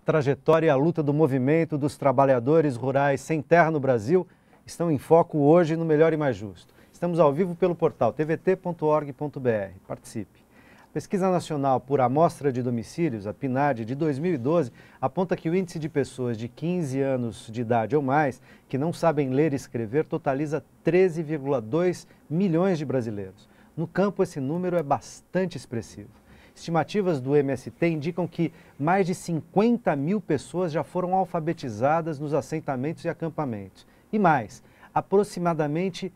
trajetória e a luta do movimento dos trabalhadores rurais sem terra no Brasil estão em foco hoje no Melhor e Mais Justo. Estamos ao vivo pelo portal tvt.org.br. Participe. A Pesquisa Nacional por Amostra de Domicílios, a PNAD, de 2012, aponta que o índice de pessoas de 15 anos de idade ou mais que não sabem ler e escrever totaliza 13,2 milhões de brasileiros. No campo, esse número é bastante expressivo. Estimativas do MST indicam que mais de 50 mil pessoas já foram alfabetizadas nos assentamentos e acampamentos. E mais, aproximadamente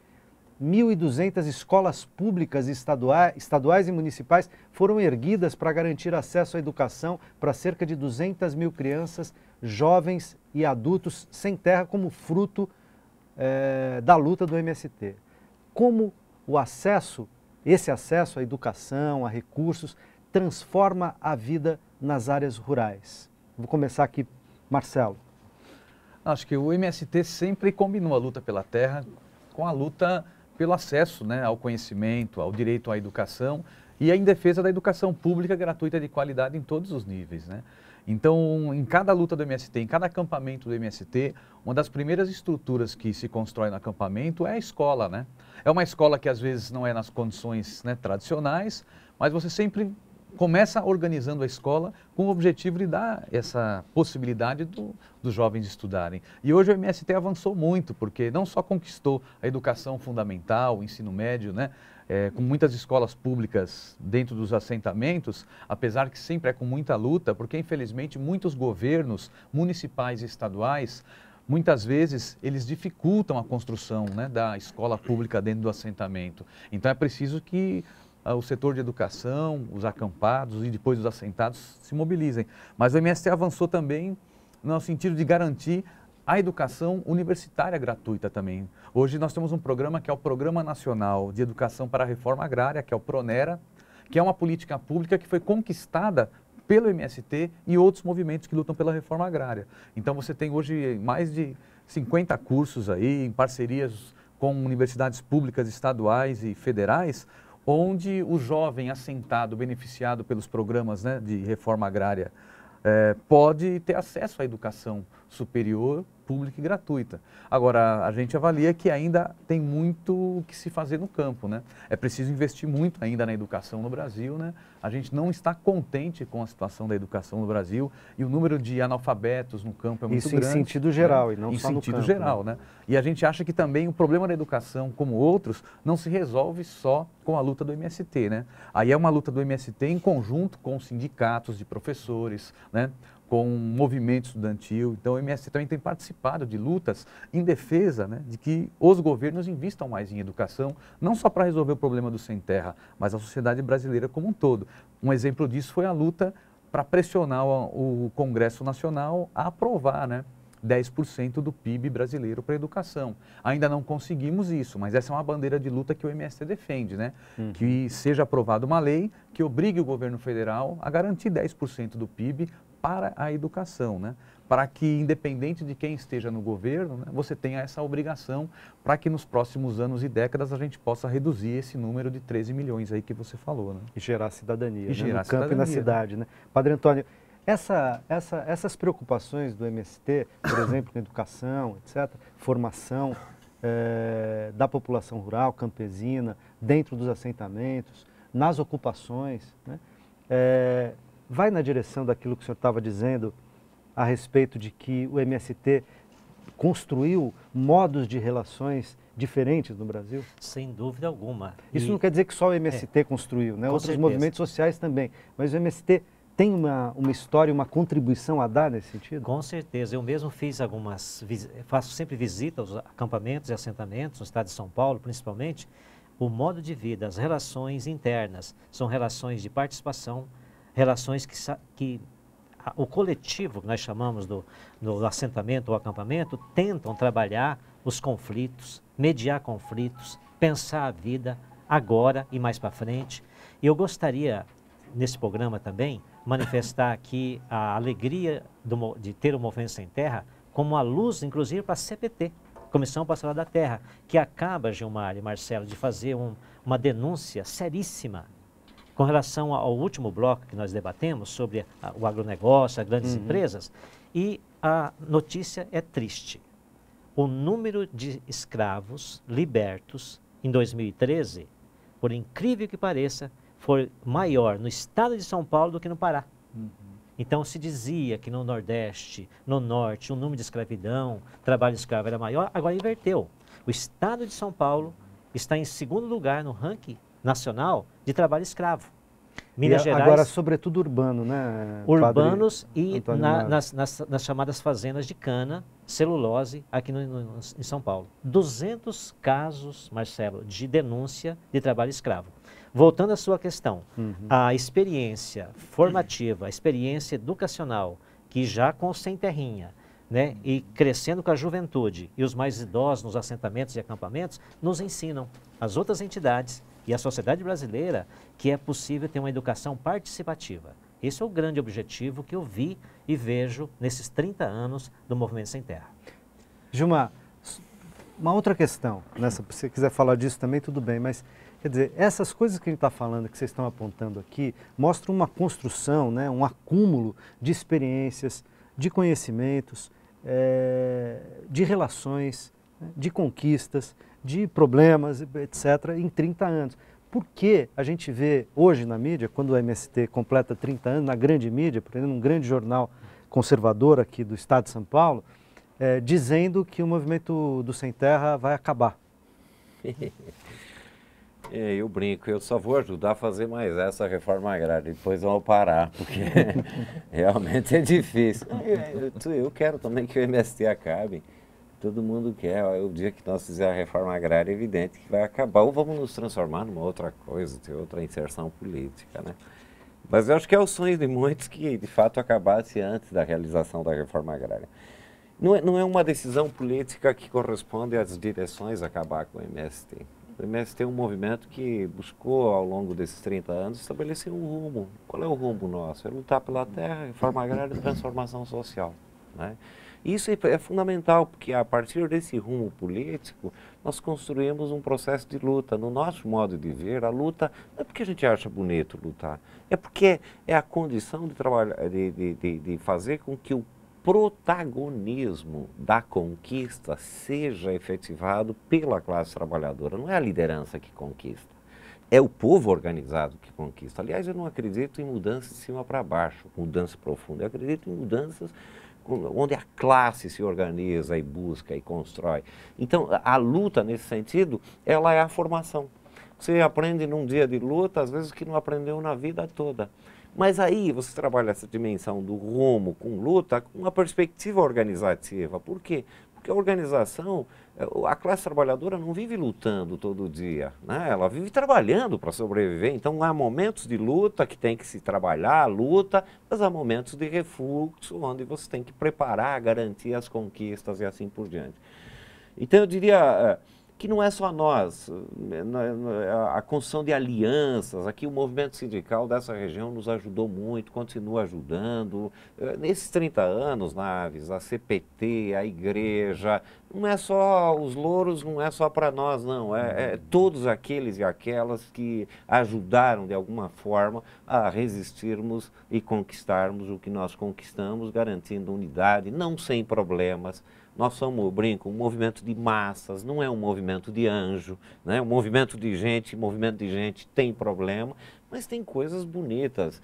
1.200 escolas públicas estaduais e municipais foram erguidas para garantir acesso à educação para cerca de 200 mil crianças, jovens e adultos sem terra como fruto da luta do MST. Como esse acesso à educação, a recursos, transforma a vida nas áreas rurais? Vou começar aqui, Marcelo. Acho que o MST sempre combinou a luta pela terra com a luta pelo acesso, né, ao conhecimento, ao direito à educação e em defesa da educação pública gratuita de qualidade em todos os níveis, né? Então, em cada luta do MST, em cada acampamento do MST, uma das primeiras estruturas que se constrói no acampamento é a escola, né? É uma escola que às vezes não é nas condições, né, tradicionais, mas você sempre começa organizando a escola com o objetivo de dar essa possibilidade dos jovens estudarem. E hoje o MST avançou muito, porque não só conquistou a educação fundamental, o ensino médio, né, com muitas escolas públicas dentro dos assentamentos, apesar que sempre é com muita luta, porque infelizmente muitos governos municipais e estaduais, muitas vezes eles dificultam a construção, né, da escola pública dentro do assentamento. Então é preciso que o setor de educação, os acampados e depois os assentados se mobilizem. Mas o MST avançou também no sentido de garantir a educação universitária gratuita também. Hoje nós temos um programa que é o Programa Nacional de Educação para a Reforma Agrária, que é o PRONERA, que é uma política pública que foi conquistada pelo MST e outros movimentos que lutam pela reforma agrária. Então você tem hoje mais de 50 cursos aí, em parcerias com universidades públicas, estaduais e federais, onde o jovem assentado, beneficiado pelos programas, né, de reforma agrária, pode ter acesso à educação superior, pública e gratuita. Agora, a gente avalia que ainda tem muito o que se fazer no campo, né? É preciso investir muito ainda na educação no Brasil, né? A gente não está contente com a situação da educação no Brasil e o número de analfabetos no campo é muito grande. Isso em sentido geral, né? E não só no campo. Em sentido geral, né? E a gente acha que também o problema da educação, como outros, não se resolve só com a luta do MST, né? Aí é uma luta do MST em conjunto com sindicatos de professores, né, com o movimento estudantil. Então o MST também tem participado de lutas em defesa, né, de que os governos investam mais em educação, não só para resolver o problema do sem terra, mas a sociedade brasileira como um todo. Um exemplo disso foi a luta para pressionar o Congresso Nacional a aprovar, né, 10% do PIB brasileiro para a educação. Ainda não conseguimos isso, mas essa é uma bandeira de luta que o MST defende, né? Que seja aprovada uma lei que obrigue o governo federal a garantir 10% do PIB para a educação, né? Para que, independente de quem esteja no governo, né, você tenha essa obrigação para que nos próximos anos e décadas a gente possa reduzir esse número de 13 milhões aí que você falou, né? E gerar cidadania, e gerar no campo e na cidade, né? Padre Antônio, essas preocupações do MST, por exemplo, na educação, etc., formação da população rural, campesina, dentro dos assentamentos, nas ocupações, né, vai na direção daquilo que o senhor estava dizendo a respeito de que o MST construiu modos de relações diferentes no Brasil? Sem dúvida alguma. Isso não quer dizer que só o MST construiu, né? Outros movimentos sociais também, mas o MST tem uma história, uma contribuição a dar nesse sentido? Com certeza. Eu mesmo faço sempre visita aos acampamentos e assentamentos, no estado de São Paulo, principalmente. O modo de vida, as relações internas, são relações de participação, relações que o coletivo, que nós chamamos do assentamento ou acampamento, tentam trabalhar os conflitos, mediar conflitos, pensar a vida agora e mais para frente. E eu gostaria, nesse programa também, manifestar aqui a alegria de ter o Movimento Sem Terra como uma luz, inclusive, para a CPT, Comissão Pastoral da Terra, que acaba, Gilmar e Marcelo, de fazer uma denúncia seríssima Com relação ao último bloco que nós debatemos sobre o agronegócio, as grandes empresas, e a notícia é triste. O número de escravos libertos em 2013, por incrível que pareça, foi maior no estado de São Paulo do que no Pará. Então se dizia que no Nordeste, no Norte, o número de escravidão, trabalho escravo era maior, agora inverteu. O estado de São Paulo está em segundo lugar no ranking nacional de trabalho escravo. Minas Gerais, agora, sobretudo urbano, né? Urbanos e nas chamadas fazendas de cana, celulose, aqui em São Paulo. 200 casos, Marcelo, de denúncia de trabalho escravo. Voltando à sua questão, a experiência formativa, a experiência educacional, que já com sem terrinha, né, e crescendo com a juventude e os mais idosos nos assentamentos e acampamentos, nos ensinam as outras entidades e a sociedade brasileira que é possível ter uma educação participativa. Esse é o grande objetivo que eu vi e vejo nesses 30 anos do Movimento Sem Terra. Gilmar, uma outra questão, se você quiser falar disso também, tudo bem, mas quer dizer, essas coisas que a gente está falando, que vocês estão apontando aqui, mostram uma construção, né, um acúmulo de experiências, de conhecimentos, de relações, de conquistas, de problemas, etc., em 30 anos. Por que a gente vê hoje na mídia, quando o MST completa 30 anos, na grande mídia, por exemplo, num grande jornal conservador aqui do estado de São Paulo, dizendo que o movimento do Sem Terra vai acabar? Eu brinco, eu só vou ajudar a fazer mais essa reforma agrária, depois vão parar, porque realmente é difícil. Eu quero também que o MST acabe, todo mundo quer. O dia que nós fizermos a reforma agrária é evidente que vai acabar, ou vamos nos transformar numa outra coisa, ter outra inserção política, né? Mas eu acho que é o sonho de muitos que de fato acabasse antes da realização da reforma agrária. Não é uma decisão política que corresponde às direções acabar com o MST. O MST é um movimento que buscou, ao longo desses 30 anos, estabelecer um rumo. Qual é o rumo nosso? É lutar pela terra, reforma agrária e transformação social, né? Isso é fundamental, porque a partir desse rumo político, nós construímos um processo de luta. No nosso modo de ver, a luta não é porque a gente acha bonito lutar, é porque é a condição de trabalhar, de fazer com que o protagonismo da conquista seja efetivado pela classe trabalhadora. Não é a liderança que conquista, é o povo organizado que conquista. Aliás, eu não acredito em mudanças de cima para baixo, mudança profunda. Eu acredito em mudanças onde a classe se organiza e busca e constrói. Então, a luta, nesse sentido, ela é a formação. Você aprende num dia de luta, às vezes, que não aprendeu na vida toda. Mas aí você trabalha essa dimensão do rumo com luta com uma perspectiva organizativa. Por quê? Porque a organização, a classe trabalhadora não vive lutando todo dia, né? Ela vive trabalhando para sobreviver. Então há momentos de luta que tem que se trabalhar, a luta, mas há momentos de refluxo onde você tem que preparar, garantir as conquistas e assim por diante. Então eu diria que não é só nós, a construção de alianças, aqui o movimento sindical dessa região nos ajudou muito, continua ajudando. Nesses 30 anos, Naves, a CPT, a igreja, não é só os louros, não é só para nós, não. É todos aqueles e aquelas que ajudaram de alguma forma a resistirmos e conquistarmos o que nós conquistamos, garantindo unidade, não sem problemas. Nós somos, eu brinco, um movimento de massas, não é um movimento de anjo, né? Um movimento de gente tem problema, mas tem coisas bonitas.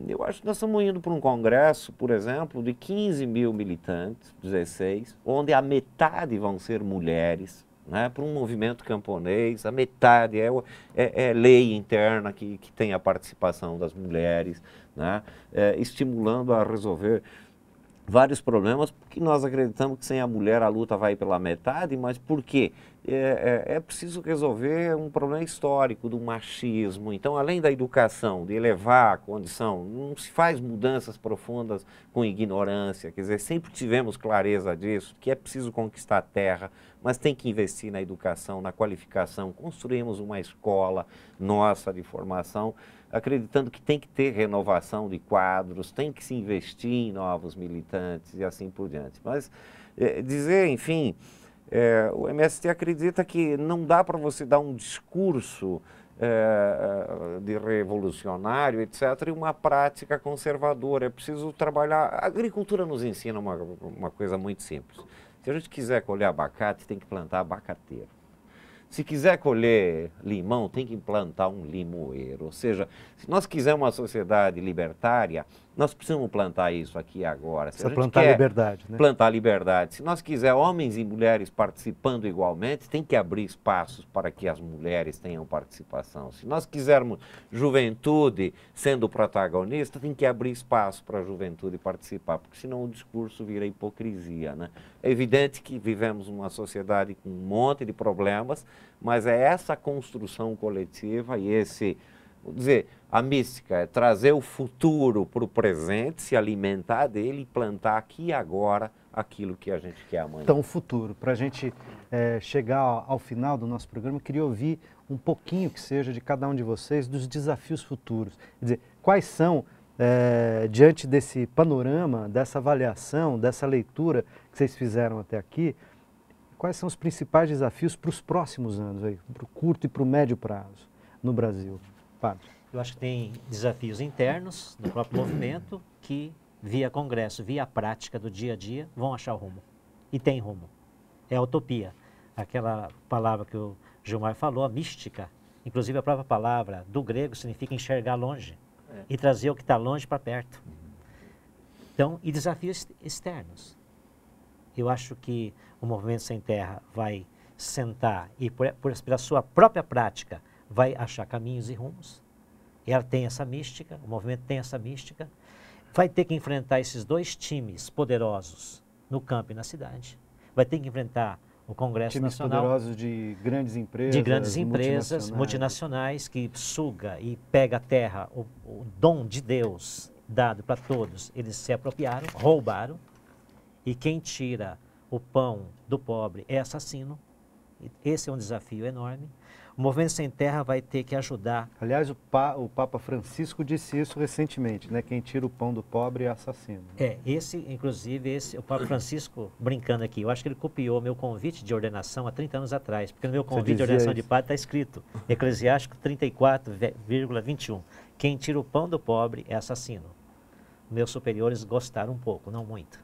Eu acho que nós estamos indo para um congresso, por exemplo, de 15 mil militantes, 16, onde a metade vão ser mulheres, né? Para um movimento camponês, a metade é lei interna que tem a participação das mulheres, né? Estimulando a resolver vários problemas, porque nós acreditamos que sem a mulher a luta vai pela metade, mas por quê? É preciso resolver um problema histórico do machismo. Então, além da educação, de elevar a condição, não se faz mudanças profundas com ignorância, quer dizer, sempre tivemos clareza disso, que é preciso conquistar a terra, mas tem que investir na educação, na qualificação. Construímos uma escola nossa de formação, acreditando que tem que ter renovação de quadros, tem que se investir em novos militantes e assim por diante. Mas dizer, enfim, o MST acredita que não dá para você dar um discurso de revolucionário, etc., e uma prática conservadora. É preciso trabalhar. A agricultura nos ensina uma coisa muito simples. Se a gente quiser colher abacate, tem que plantar abacateiro. Se quiser colher limão, tem que implantar um limoeiro. Ou seja, se nós quisermos uma sociedade libertária, nós precisamos plantar isso aqui agora. Se a gente plantar quer liberdade, né? plantar liberdade. Se nós quisermos homens e mulheres participando igualmente, tem que abrir espaços para que as mulheres tenham participação. Se nós quisermos juventude sendo protagonista, tem que abrir espaço para a juventude participar, porque senão o discurso vira hipocrisia, né? É evidente que vivemos numa sociedade com um monte de problemas, mas é essa construção coletiva e esse, vou dizer, a mística é trazer o futuro para o presente, se alimentar dele e plantar aqui e agora aquilo que a gente quer amanhã. Então, o futuro. Para a gente chegar ao final do nosso programa, eu queria ouvir um pouquinho que seja de cada um de vocês dos desafios futuros. Quer dizer, quais são, diante desse panorama, dessa avaliação, dessa leitura que vocês fizeram até aqui, quais são os principais desafios para os próximos anos, para o curto e para o médio prazo no Brasil? Padre. Eu acho que tem desafios internos do próprio movimento que, via congresso, via prática do dia a dia, vão achar o rumo. E tem rumo. É a utopia. Aquela palavra que o Gilmar falou, a mística. Inclusive a própria palavra do grego significa enxergar longe e trazer o que está longe para perto. Então, e desafios externos. Eu acho que o Movimento Sem Terra vai sentar e, pela sua própria prática, vai achar caminhos e rumos. Ela tem essa mística, o movimento tem essa mística. Vai ter que enfrentar esses dois times poderosos no campo e na cidade. Vai ter que enfrentar o Congresso Nacional. Times poderosos de grandes empresas. De grandes empresas multinacionais que suga e pega a terra, o dom de Deus dado para todos. Eles se apropriaram, roubaram. E quem tira o pão do pobre é assassino. Esse é um desafio enorme. O Movimento Sem Terra vai ter que ajudar. Aliás, o Papa Francisco disse isso recentemente, né? Quem tira o pão do pobre é assassino. O Papa Francisco, brincando aqui, eu acho que ele copiou meu convite de ordenação há 30 anos atrás, porque no meu convite de ordenação de padre está escrito, Eclesiástico 34,21, quem tira o pão do pobre é assassino. Meus superiores gostaram um pouco, não muito,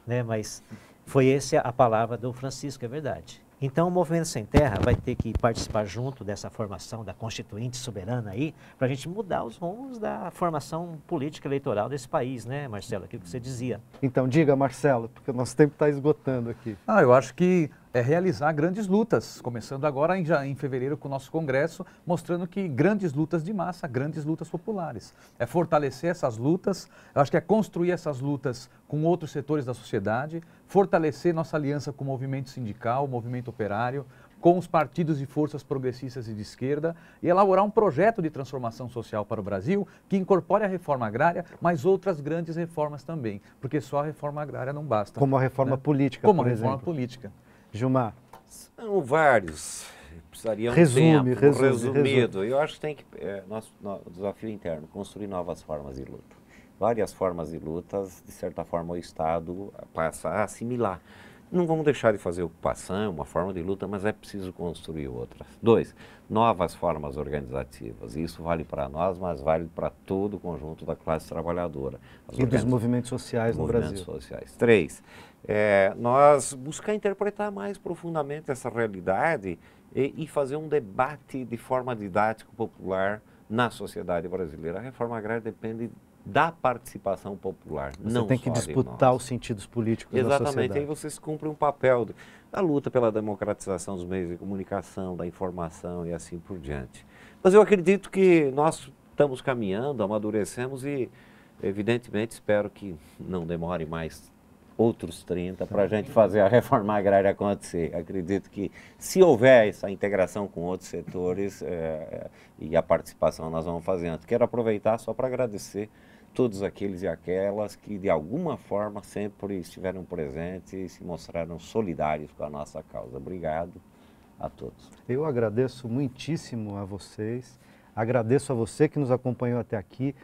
né? Mas foi essa a palavra do Francisco, é verdade. Então, o Movimento Sem Terra vai ter que participar junto dessa formação da Constituinte Soberana aí, para a gente mudar os rumos da formação política eleitoral desse país, né, Marcelo? Aquilo que você dizia. Então, diga, Marcelo, porque o nosso tempo está esgotando aqui. Eu acho que é realizar grandes lutas, começando agora em fevereiro com o nosso congresso, mostrando que grandes lutas de massa, grandes lutas populares. É fortalecer essas lutas, eu acho que é construir essas lutas com outros setores da sociedade, fortalecer nossa aliança com o movimento sindical, o movimento operário, com os partidos e forças progressistas e de esquerda e elaborar um projeto de transformação social para o Brasil que incorpore a reforma agrária, mas outras grandes reformas também, porque só a reforma agrária não basta. Como a reforma política, Como por a exemplo. reforma política. Gilmar. São vários. Precisaria resumido. Eu acho que tem que, nosso desafio interno, construir novas formas de luta. Várias formas de lutas, de certa forma o Estado passa a assimilar. Não vamos deixar de fazer ocupação, uma forma de luta, mas é preciso construir outras. 2, novas formas organizativas. Isso vale para nós, mas vale para todo o conjunto da classe trabalhadora. E dos movimentos sociais no Brasil. 3, nós buscar interpretar mais profundamente essa realidade e fazer um debate de forma didática popular na sociedade brasileira. A reforma agrária depende da participação popular. Você tem que disputar os sentidos políticos da sociedade. Exatamente, aí vocês cumprem um papel da luta pela democratização dos meios de comunicação, da informação e assim por diante. Mas eu acredito que nós estamos caminhando, amadurecemos e, evidentemente, espero que não demore mais outros 30 para a gente fazer a reforma agrária acontecer. Acredito que se houver essa integração com outros setores e a participação nós vamos fazendo. Quero aproveitar só para agradecer todos aqueles e aquelas que de alguma forma sempre estiveram presentes e se mostraram solidários com a nossa causa. Obrigado a todos. Eu agradeço muitíssimo a vocês, agradeço a você que nos acompanhou até aqui.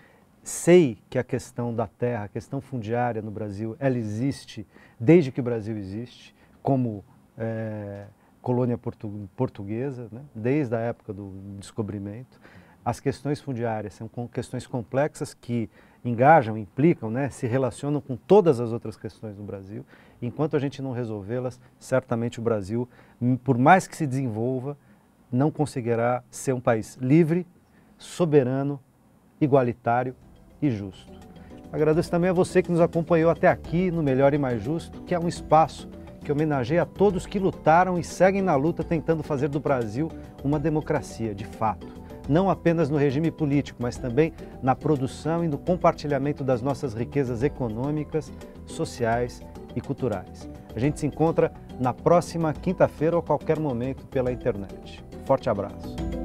Sei que a questão da terra, a questão fundiária no Brasil, ela existe desde que o Brasil existe, como colônia portuguesa, né? Desde a época do descobrimento. As questões fundiárias são questões complexas que engajam, implicam, né? Se relacionam com todas as outras questões do Brasil. Enquanto a gente não resolvê-las, certamente o Brasil, por mais que se desenvolva, não conseguirá ser um país livre, soberano, igualitário e justo. Agradeço também a você que nos acompanhou até aqui no Melhor e Mais Justo, que é um espaço que homenageia a todos que lutaram e seguem na luta tentando fazer do Brasil uma democracia, de fato. Não apenas no regime político, mas também na produção e no compartilhamento das nossas riquezas econômicas, sociais e culturais. A gente se encontra na próxima quinta-feira ou a qualquer momento pela internet. Forte abraço.